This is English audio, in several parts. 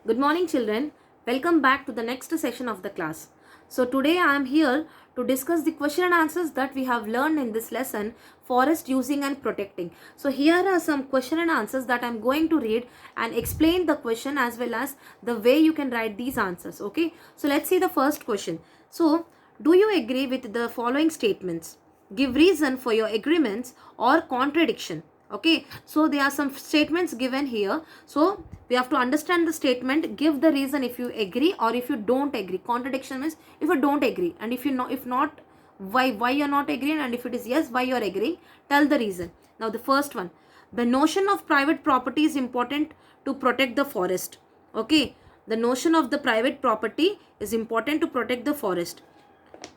Good morning, children. Welcome back to the next session of the class. So, today I am here to discuss the question and answers that we have learned in this lesson, forest using and protecting. So, here are some question and answers that I am going to read and explain the question as well as the way you can write these answers. Okay. So, let's see the first question. So, do you agree with the following statements? Give reason for your agreements or contradiction. Okay, so there are some statements given here, so we have to understand the statement, give the reason if you agree or if you don't agree. Contradiction means if you don't agree, and if not, why you're not agreeing, and if it is yes, why you're agreeing, tell the reason. Now the first one, the notion of private property is important to protect the forest. Okay, the notion of the private property is important to protect the forest.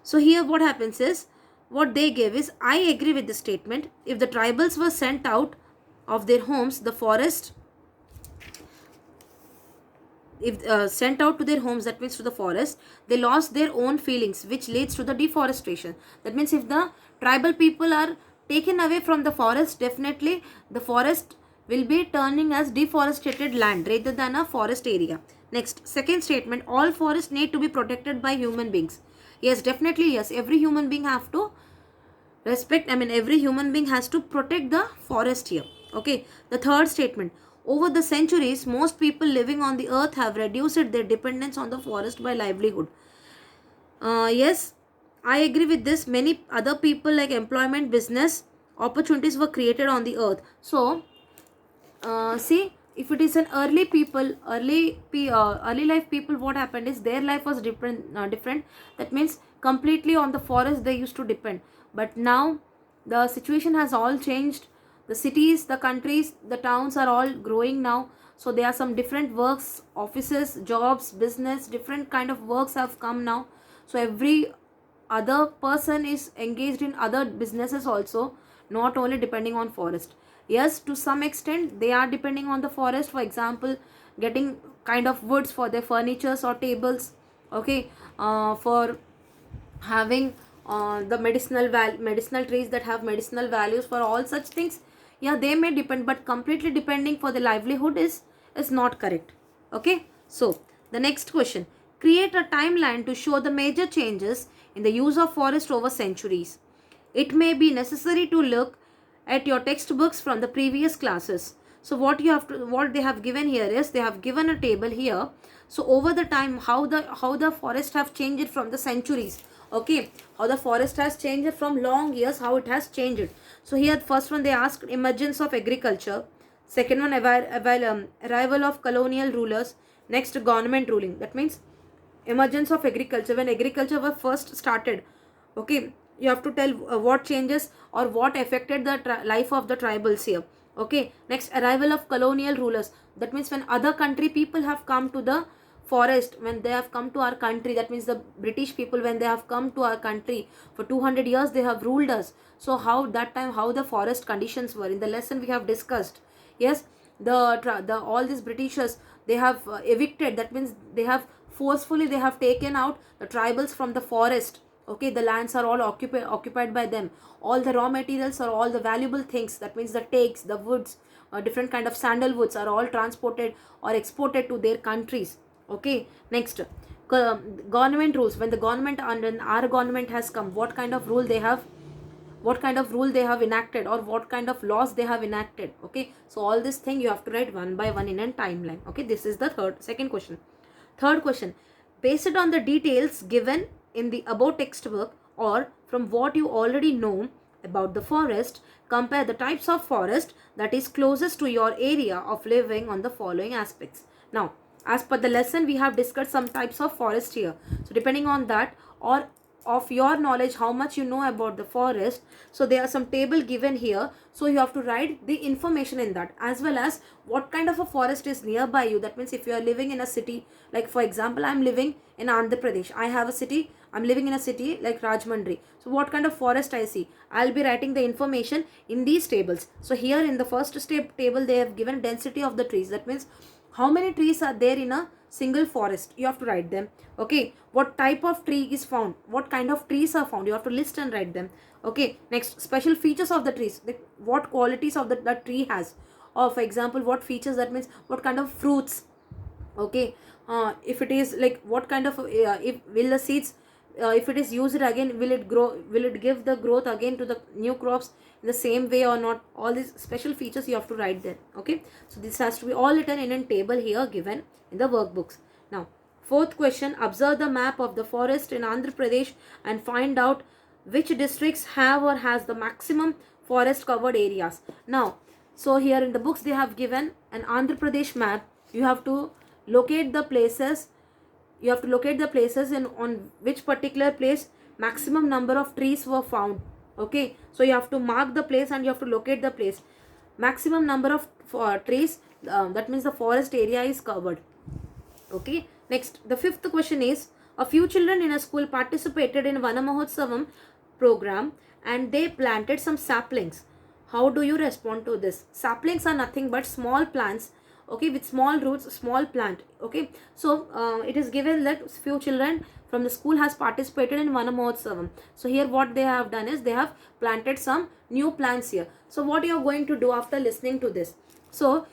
So here what happens is, what they gave is, I agree with the statement. If the tribals were sent out of their homes, the forest, if sent out to their homes, that means to the forest, they lost their own feelings, which leads to the deforestation. That means if the tribal people are taken away from the forest, definitely the forest will be turning as deforested land rather than a forest area. Next, second statement, all forests need to be protected by human beings. Yes, definitely yes, every human being have to respect, every human being has to protect the forest here. Okay, the third statement, over the centuries most people living on the earth have reduced their dependence on the forest by livelihood. Yes, I agree with this. Many other people like employment, business opportunities were created on the earth. So see, if it is an early people, early life people, what happened is their life was different. That means completely on the forest they used to depend. But now the situation has all changed. The cities, the countries, the towns are all growing now. So there are some different works, offices, jobs, business, different kind of works have come now. So every other person is engaged in other businesses also, not only depending on forest. Yes, to some extent they are depending on the forest, for example getting kind of woods for their furnitures or tables. Okay, for having the medicinal trees that have medicinal values, for all such things, yeah, they may depend, but completely depending for the livelihood is not correct. Okay, so the next question, create a timeline to show the major changes in the use of forest over centuries. It may be necessary to look at your textbooks from the previous classes. So what they have given here is, they have given a table here. So over the time, how the forest have changed from the centuries. Okay, how the forest has changed from long years, how it has changed. So here first one, they asked emergence of agriculture. Second one, arrival of colonial rulers. Next, government ruling. That means emergence of agriculture, when agriculture was first started. Okay, you have to tell what changes or what affected the life of the tribals here. Okay, next, arrival of colonial rulers. That means when other country people have come to the forest, when they have come to our country, that means the British people, when they have come to our country for 200 years, they have ruled us. So how that time, how the forest conditions were, in the lesson we have discussed. Yes, the all these Britishers, they have evicted, that means they have forcefully, they have taken out the tribals from the forest. Okay, the lands are all occupied by them. All the raw materials or all the valuable things, that means the takes, the woods, different kind of sandalwoods are all transported or exported to their countries. Okay, next, government rules. When the government and our government has come, what kind of rule they have, what kind of rule they have enacted, or what kind of laws they have enacted. Okay, so all this thing you have to write one by one in a timeline. Okay, this is the second question. Third question, based on the details given in the above textbook or from what you already know about the forest, compare the types of forest that is closest to your area of living on the following aspects. Now, as per the lesson, we have discussed some types of forest here. So depending on that, or of your knowledge, how much you know about the forest, so there are some table given here. So you have to write the information in that, as well as what kind of a forest is nearby you. That means if you are living in a city, like for example I'm living in Andhra Pradesh, I have a city, I'm living in a city like Rajmandri. So what kind of forest I see, I'll be writing the information in these tables. So here in the first step table, they have given density of the trees. That means how many trees are there in a single forest, you have to write them. Okay, what type of tree is found, what kind of trees are found, you have to list and write them. Okay, next, special features of the trees, like what qualities of that tree has, or for example what features, that means what kind of fruits, Okay, if it is like what kind of if will the seeds, if it is used again, will it grow, will it give the growth again to the new crops in the same way or not? All these special features you have to write there. Okay, so this has to be all written in a table here given in the workbooks. Now fourth question, observe the map of the forest in Andhra Pradesh and find out which districts have or has the maximum forest covered areas. Now, so here in the books they have given an Andhra Pradesh map. You have to locate the places, you have to locate the places in on which particular place maximum number of trees were found. Okay, so you have to mark the place and you have to locate the place, maximum number of trees, that means the forest area is covered. Okay, next the fifth question is, a few children in a school participated in Vana Mahotsavam program and they planted some saplings. How do you respond to this? Saplings are nothing but small plants, okay, with small roots, small plant. Okay, so it is given that few children from the school has participated in Vana Mahotsavam. So here what they have done is they have planted some new plants here. So what you are going to do after listening to this? So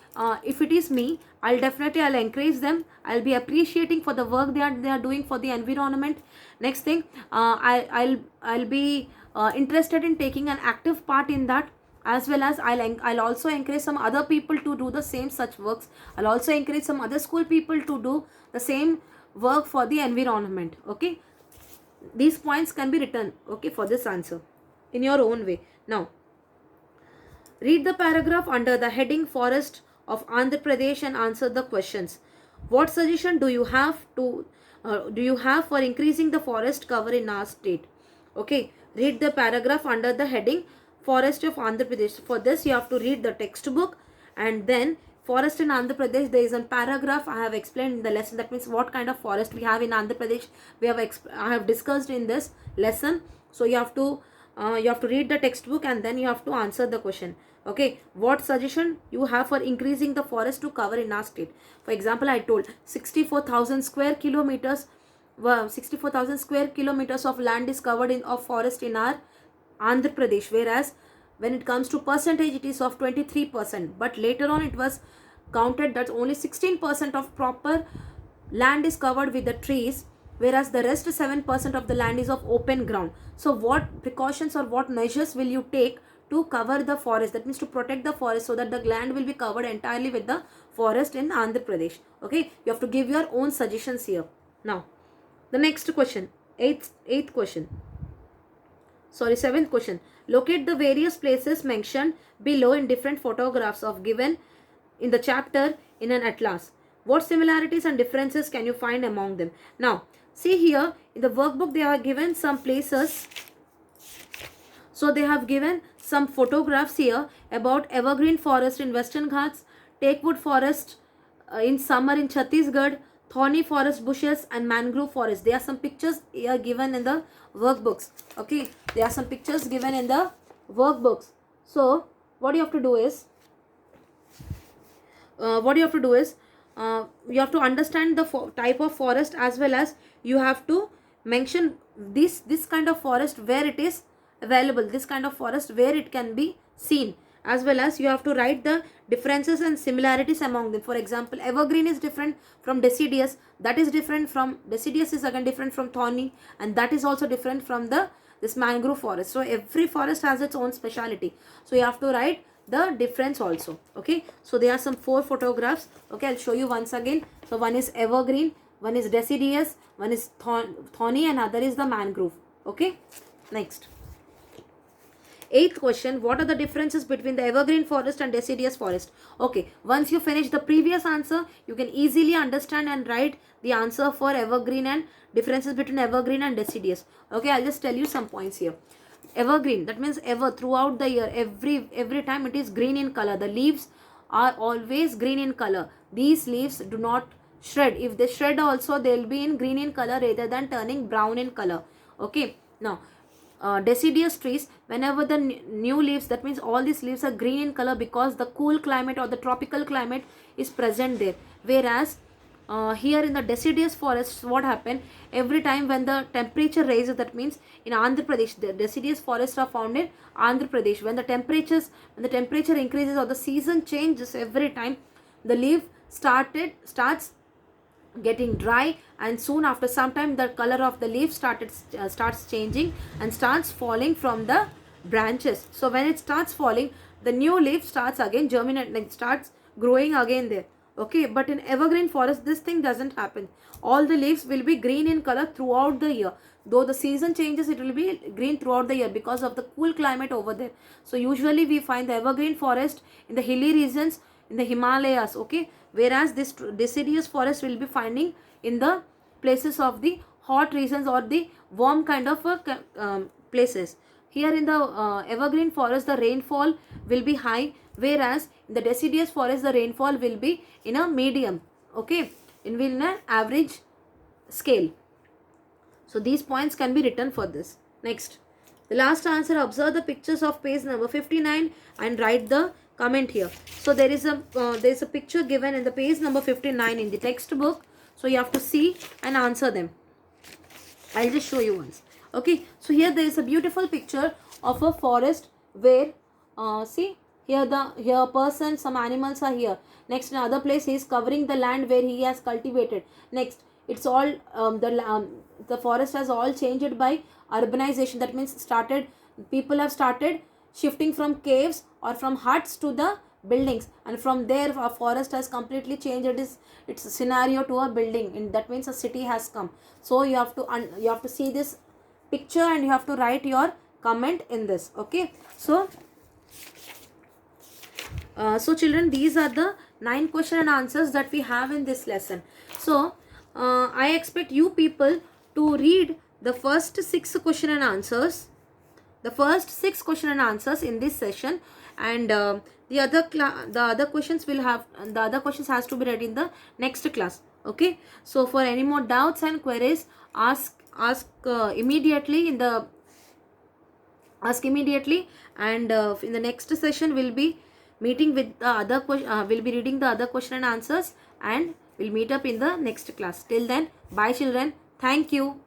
if it is me, I'll encourage them. I'll be appreciating for the work they are doing for the environment. Next thing, I'll be interested in taking an active part in that, as well as I'll also encourage some other people to do the same such works. I'll also encourage some other school people to do the same work for the environment. Okay, these points can be written, okay, for this answer in your own way. Now read the paragraph under the heading Forest of Andhra Pradesh and answer the questions. What suggestion do you have for increasing the forest cover in our state? Okay, read the paragraph under the heading Forest of Andhra Pradesh. For this you have to read the textbook, and then forest in Andhra Pradesh, there is a paragraph I have explained in the lesson. That means what kind of forest we have in Andhra Pradesh. I have discussed in this lesson. So you have to read the textbook and then you have to answer the question. Okay, what suggestion you have for increasing the forest to cover in our state? For example, I told 64,000 square kilometers. 64,000 square kilometers of land is covered of forest in our Andhra Pradesh, whereas when it comes to percentage it is of 23%, but later on it was counted that only 16% of proper land is covered with the trees, whereas the rest 7% of the land is of open ground. So what precautions or what measures will you take to cover the forest, that means to protect the forest, so that the land will be covered entirely with the forest in Andhra Pradesh? Okay, you have to give your own suggestions here. Now the next question, seventh question. Locate the various places mentioned below in different photographs of given in the chapter in an atlas. What similarities and differences can you find among them? Now, see here in the workbook they are given some places. So they have given some photographs here about evergreen forest in Western Ghats, teakwood forest in summer in Chhattisgarh, thorny forest bushes and mangrove forest. There are some pictures here given in the workbooks. Okay, there are some pictures given in the workbooks. So what you have to do is you have to understand the type of forest, as well as you have to mention this kind of forest where it is available, this kind of forest where it can be seen, as well as you have to write the differences and similarities among them. For example, evergreen is different from deciduous, that is different from deciduous is again different from thorny, and that is also different from this mangrove forest. So every forest has its own speciality, so you have to write the difference also. Okay, so there are some 4 photographs. Okay, I'll show you once again. So one is evergreen, one is deciduous, one is thorny, and other is the mangrove. Okay, next. 8th question, what are the differences between the evergreen forest and deciduous forest? Okay, once you finish the previous answer, you can easily understand and write the answer for evergreen and differences between evergreen and deciduous. Okay, I'll just tell you some points here. Evergreen, that means ever, throughout the year, every time it is green in color. The leaves are always green in color. These leaves do not shred. If they shred also, they will be in green in color rather than turning brown in color. Okay, now deciduous trees, whenever the new leaves, that means all these leaves are green in color because the cool climate or the tropical climate is present there. Whereas here in the deciduous forests, what happened, every time when the temperature rises, that means in Andhra Pradesh, the deciduous forests are found in Andhra Pradesh. When the temperature increases or the season changes, every time the leaf starts getting dry, and soon after some time the color of the leaf starts changing and starts falling from the branches. So when it starts falling, the new leaf starts again germinate, like starts growing again there. Okay, but in evergreen forest this thing doesn't happen. All the leaves will be green in color throughout the year. Though the season changes, it will be green throughout the year because of the cool climate over there. So usually we find the evergreen forest in the hilly regions, in the Himalayas. Okay, whereas this deciduous forest will be finding in the places of the hot regions or the warm kind of places. Here in the evergreen forest the rainfall will be high, whereas in the deciduous forest the rainfall will be in a medium, okay, in an average scale. So these points can be written for this. Next, the last answer, observe the pictures of page number 59 and write the comment here. So there is a picture given in the page number 59 in the textbook. So you have to see and answer them. I'll just show you once. Okay, so here there is a beautiful picture of a forest where see here a person, some animals are here. Next, in another place he is covering the land where he has cultivated. Next, it's all the forest has all changed by urbanization. That means people have started shifting from caves or from huts to the buildings, and from there a forest has completely changed its scenario to a building, and that means a city has come. So you have to see this picture and you have to write your comment in this. Okay, so children, these are the 9 question and answers that we have in this lesson. So I expect you people to read the first 6 question and answers, in this session, and the other questions has to be read in the next class. Okay, so for any more doubts and queries, ask immediately, and in the next session we'll be meeting with the other we'll be reading the other question and answers, and we'll meet up in the next class. Till then, bye children. Thank you.